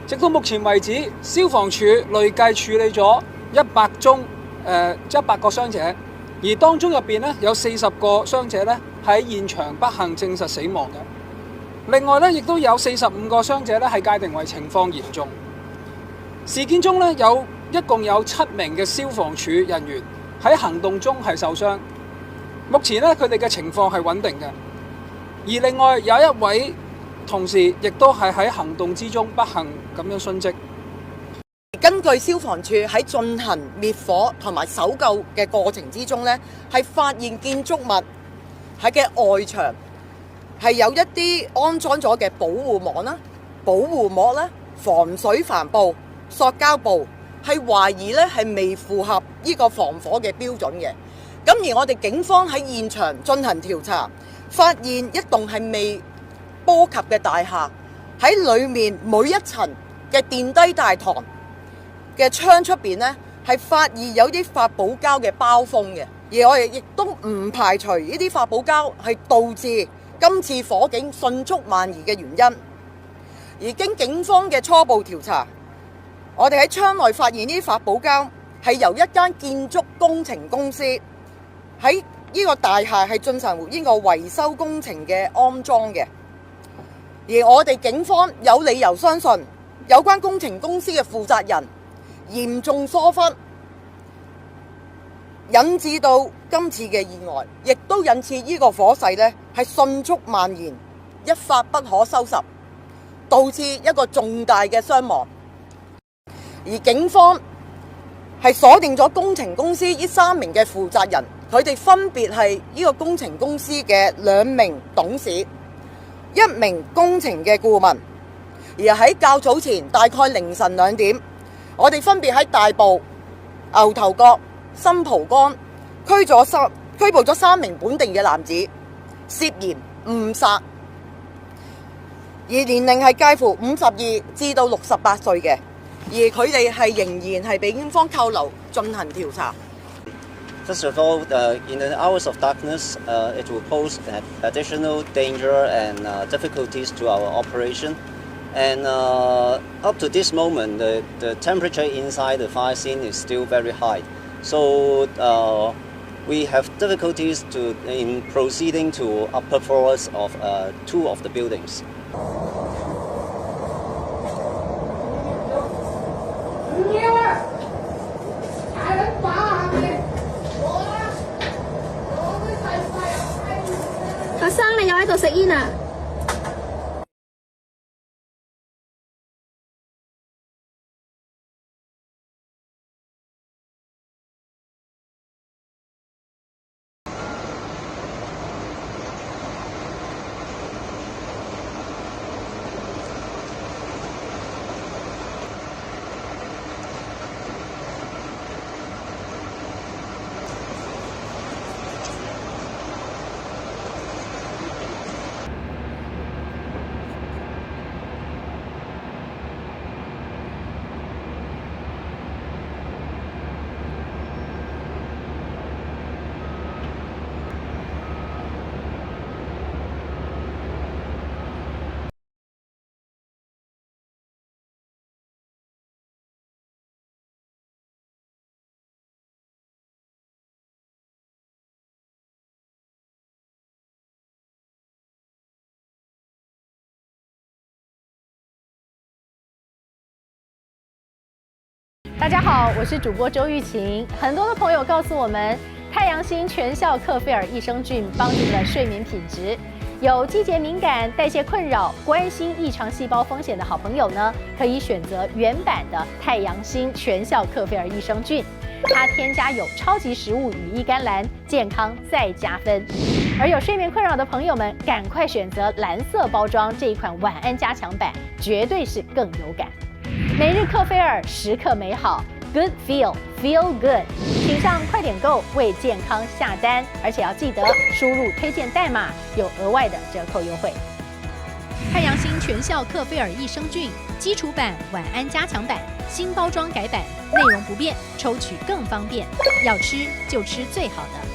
直到目前為止，消防處累計處理咗100宗100個傷者，而當中入邊咧有40個傷者咧喺現場不幸證實死亡嘅。另外咧，亦都有45個傷者咧係界定為情況嚴重。事件中咧一共有7名嘅消防處人員喺行動中係受傷，目前咧佢哋嘅情況係穩定嘅。而另外有一位同事亦都係喺行動之中不幸咁樣殉職。根據消防處喺進行滅火同埋搜救嘅過程之中呢，係發現建築物喺嘅外牆係有一啲安裝咗嘅保護網啦、保護膜啦、防水帆布、塑膠布，係懷疑咧係未符合呢個防火嘅標準嘅。咁而我哋警方喺現場進行調查，發現一棟係未波及嘅大廈喺裡面每一層嘅電梯大堂嘅窗出邊呢，係發現有啲發泡膠嘅包封嘅，而我哋亦都唔排除呢啲發泡膠係導致今次火警迅速蔓延嘅原因。而經警方嘅初步調查，我哋喺窗內發現呢啲發泡膠係由一間建築工程公司喺呢個大廈係進行呢個維修工程嘅安裝嘅。而我哋警方有理由相信有關工程公司嘅負責人嚴重疏忽，引致到今次嘅意外，亦都引致呢個火勢呢係迅速蔓延，一發不可收拾，導致一個重大嘅傷亡。而警方係鎖定咗工程公司呢3名嘅負責人，佢哋分別係呢個工程公司嘅2名董事、1名工程嘅顧問。而喺較早前大概凌晨2點，我哋分別喺大埔、牛頭角、新蒲崗拘捕咗3名本地嘅男子，涉嫌誤殺，而年齡係介乎52至到68歲嘅，而佢哋係仍然係被警方扣留進行調查。First of all, in the hours of darkness, it will pose additional danger and difficulties to our operation. And up to this moment, the temperature inside the fire scene is still very high. So we have difficulties in proceeding to upper floors of 2 of the buildings. 學生，你又喺度食煙啊？大家好，我是主播周玉琴。很多的朋友告诉我们，太阳星全效克菲尔益生菌帮助了睡眠品质。有季节敏感、代谢困扰、关心异常细胞风险的好朋友呢，可以选择原版的太阳星全效克菲尔益生菌。它添加有超级食物羽衣甘蓝，健康再加分。而有睡眠困扰的朋友们，赶快选择蓝色包装这一款晚安加强版，绝对是更有感。每日克菲尔，时刻美好 ，Good Feel Good， 请上快点购为健康下单，而且要记得输入推荐代码，有额外的折扣优惠。太阳星全效克菲尔益生菌基础版、晚安加强版，新包装改版，内容不变，抽取更方便。要吃就吃最好的。